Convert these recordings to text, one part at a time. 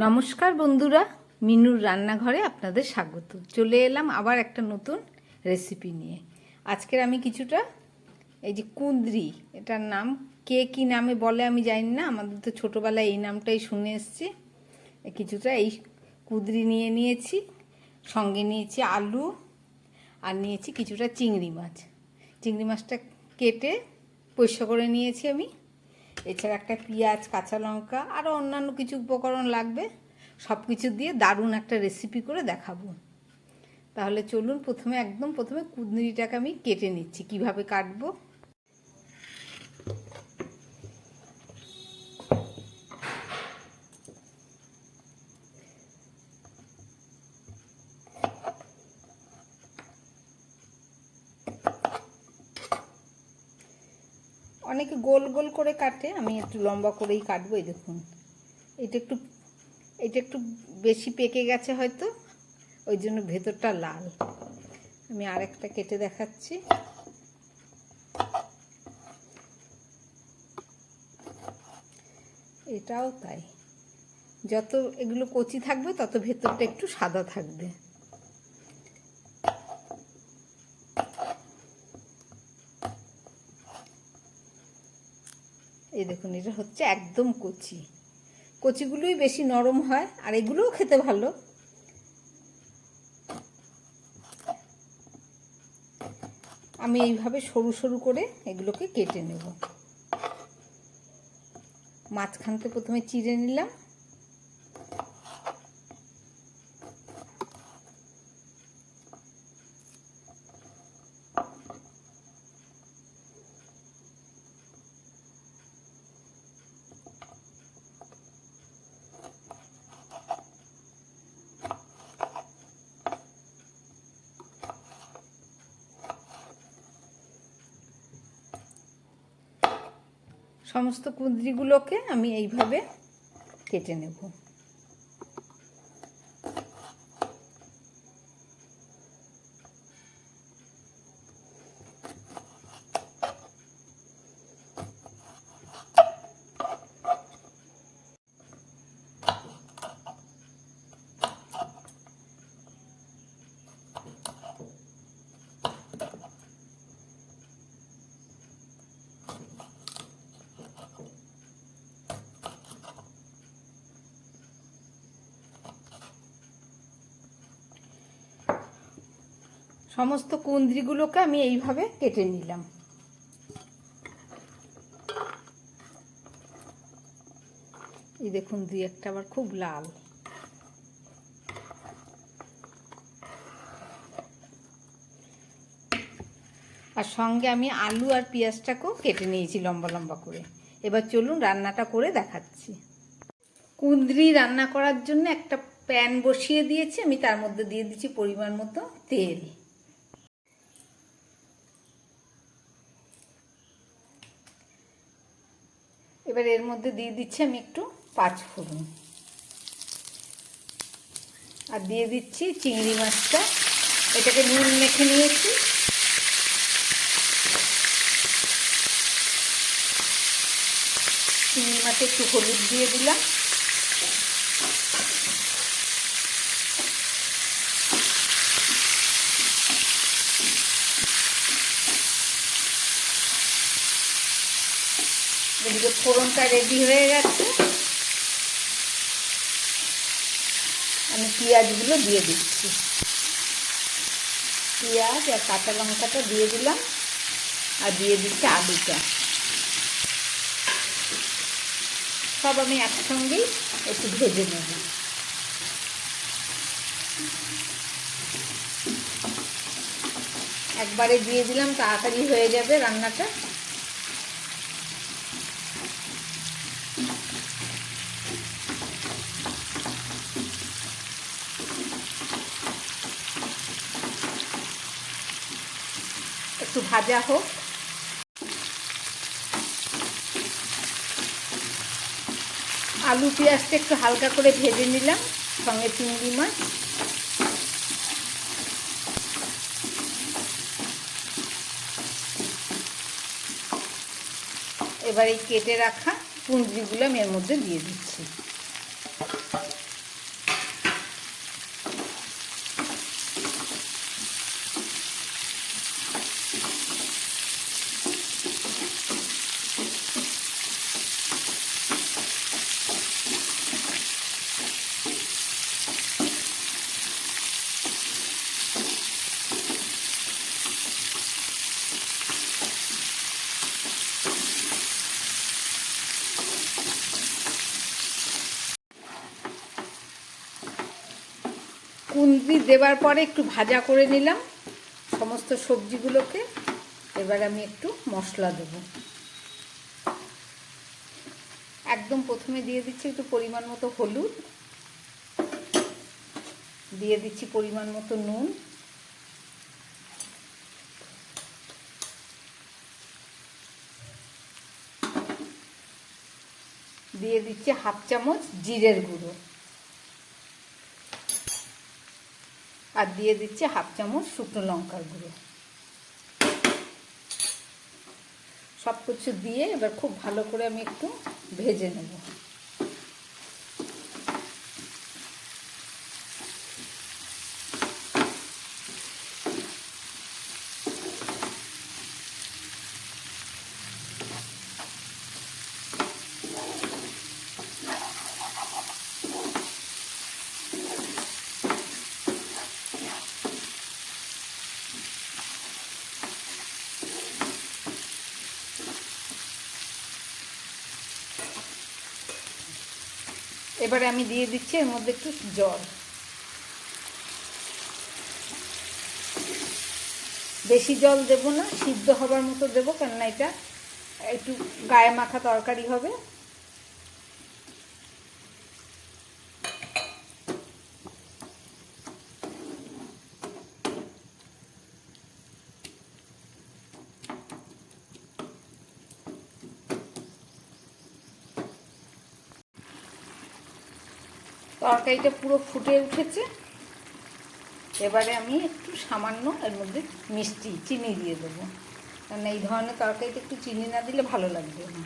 নমস্কার বন্ধুরা, মিনুর রান্নাঘরে আপনাদের স্বাগত। চলে এলাম আবার একটা নতুন রেসিপি নিয়ে। আজকের আমি কিছুটা এই যে কুঁদরি, এটার নাম কে কী নামে বলে আমি জানি না, আমাদের তো ছোটোবেলায় এই নামটাই শুনে এসছি। কিছুটা এই কুঁদরি নিয়ে নিয়েছি, সঙ্গে নিয়েছি আলু আর নিয়েছি কিছুটা চিংড়ি মাছ। চিংড়ি মাছটা কেটে পরিষ্কার করে নিয়েছি আমি। এছাড়া একটা পেঁয়াজ, কাঁচা লঙ্কা, আরও অন্যান্য কিছু উপকরণ লাগবে। সব কিছু দিয়ে দারুণ একটা রেসিপি করে দেখাবো। তাহলে চলুন প্রথমে কুঁদরিটাকে আমি কেটে নিচ্ছি। কিভাবে কাটবো অনেকে গোল গোল করে কাটে, আমি একটু লম্বা করেই কাটবো। এই দেখুন, এটা একটু বেশি পেকে গেছে হয়তো, ওই জন্য ভেতরটা লাল। আমি আরেকটা কেটে দেখাচ্ছি। এটাও তাই, যত এগুলো কচি থাকবে তত ভেতরটা একটু সাদা থাকবে। এই দেখুন, এটা হচ্ছে একদম কচি। কচিগুলোই বেশি নরম হয়, আর এগুলোও খেতে ভালো। আমি এইভাবে সরু সরু করে এগুলোকে কেটে নেব। মাঝখানতে প্রথমে চিড়ে নিলাম। সমস্ত কুঁদরিগুলোকে আমি এইভাবে কেটে নেব। সমস্ত কুঁদরিগুলোকে আমি এইভাবে কেটে নিলাম। এই দেখুন, দুই একটা আবার খুব লাল। আর সঙ্গে আমি আলু আর পেঁয়াজটাকেও কেটে নিয়েছি লম্বা লম্বা করে। এবার চলুন রান্নাটা করে দেখাচ্ছি। কুঁদরি রান্না করার জন্য একটা প্যান বসিয়ে দিয়েছি আমি, তার মধ্যে দিয়ে দিচ্ছি পরিমাণ মতো তেল। এবার এর মধ্যে দিয়ে দিচ্ছি আমি একটু পাঁচফোড়ন, আর দিয়ে দিচ্ছি চিংড়ি মাছটা। এটাকে নুন মেখে নিয়েছি। চিংড়ি মাছে একটু হলুদ দিয়ে দিলাম। এদিকে ফোড়নটা রেডি হয়ে গেছে। আমি পেঁয়াজগুলো দিয়ে দিচ্ছি। পেঁয়াজ আর কাঁচা লঙ্কাটা দিয়ে দিলাম, আর দিয়ে দিচ্ছি আলুটা। সব আমি একসঙ্গেই একটু ভেজে নেব। একবারে দিয়ে দিলাম, তাড়াতাড়ি হয়ে যাবে রান্নাটা। একটু ভাজা হোক। আলু পেঁয়াজটা একটু হালকা করে ভেজে নিলাম, সঙ্গে চিংড়ি মাছ। এবার এই কেটে রাখা কুঁদরিগুলো আমি এর মধ্যে দিয়ে দিচ্ছি। কুঁদরি দেওয়ার পরে একটু ভাজা করে নিলাম সমস্ত সবজিগুলোকে। এবার আমি একটু মশলা দেব। একদম প্রথমে দিয়ে দিচ্ছি একটু পরিমাণ মতো হলুদ, দিয়ে দিচ্ছি পরিমাণ মতো নুন, দিয়ে দিচ্ছি হাফ চামচ জিরের গুঁড়ো, আর দিয়ে দিচ্ছি হাফ চামচ শুকনো লঙ্কার গুঁড়ো। সব কিছু দিয়ে এবার খুব ভালো করে আমি একটু ভেজে নেব। এবারে আমি দিয়ে দিচ্ছি এর মধ্যে একটু জল। বেশি জল দেব না, সিদ্ধ হবার মতো দেবো, কেননা এটা একটু গায়ে মাখা তরকারি হবে। তরকারিটা পুরো ফুটে উঠেছে। এবারে আমি একটু সামান্য এর মধ্যে মিষ্টি চিনি দিয়ে দেবো, কারণ এই ধরনের তরকারিতে একটু চিনি না দিলে ভালো লাগবে না।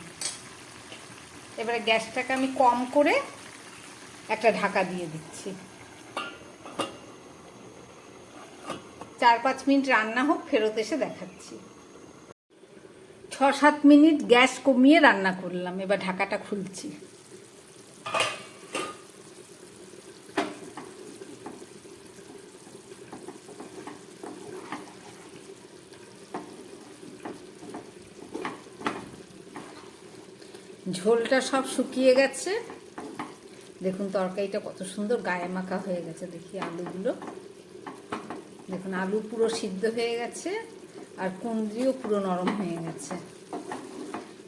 এবারে গ্যাসটাকে আমি কম করে একটা ঢাকা দিয়ে দিচ্ছি। 4-5 মিনিট রান্না হোক, ফেরত এসে দেখাচ্ছি। 6-7 মিনিট গ্যাস কমিয়ে রান্না করলাম। এবার ঢাকাটা খুলছি। ঝোলটা সব শুকিয়ে গেছে। দেখুন তরকারিটা কত সুন্দর গায়ে মাখা হয়ে গেছে। দেখি আলুগুলো, দেখুন আলু পুরো সিদ্ধ হয়ে গেছে, আর কুঁদরিও পুরো নরম হয়ে গেছে।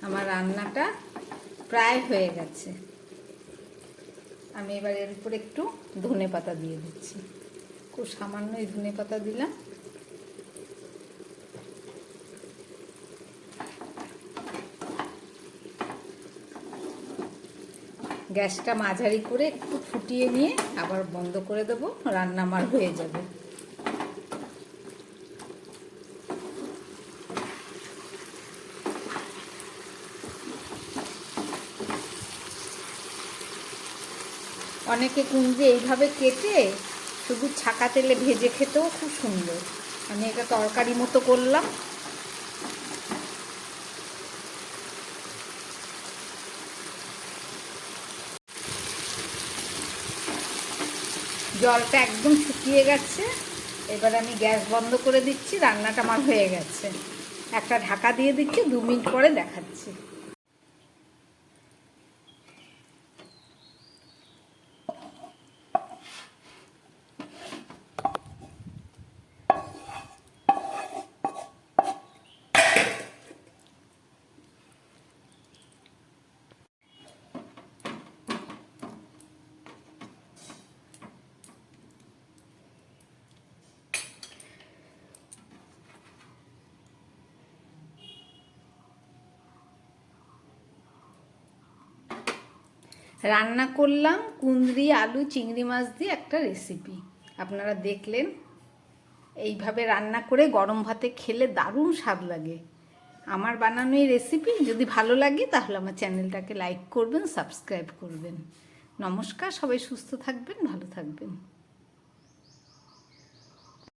আমার রান্নাটা প্রায় হয়ে গেছে। আমি এবার এর উপরে একটু ধনেপাতা দিয়ে দিচ্ছি। খুব সামান্যই ধনেপাতা দিলাম। গ্যাসটা মাঝারি করে একটু ফুটিয়ে নিয়ে আবার বন্ধ করে দেবো, রান্না আমার হয়ে যাবে। অনেকে কুঁদরি এইভাবে কেটে শুধু ছাকা তেলে ভেজে খেতেও খুব সুন্দর। আমি এটা তরকারি মতো করলাম। জলটা একদম শুকিয়ে গেছে। এবার আমি গ্যাস বন্ধ করে দিচ্ছি। রান্নাটা আমার হয়ে গেছে। একটা ঢাকা দিয়ে দিচ্ছি, 2 মিনিট পরে দেখাচ্ছি। রান্না করলাম কুঁদরি আলু চিংড়ি মাছ দিয়ে একটা রেসিপি। আপনারা দেখলেন। এইভাবে রান্না করে গরম ভাতে খেলে দারুণ স্বাদ লাগে। আমার বানানো এই রেসিপি যদি ভালো লাগে তাহলে আমার চ্যানেলটাকে লাইক করবেন, সাবস্ক্রাইব করবেন। নমস্কার, সবাই সুস্থ থাকবেন, ভালো থাকবেন।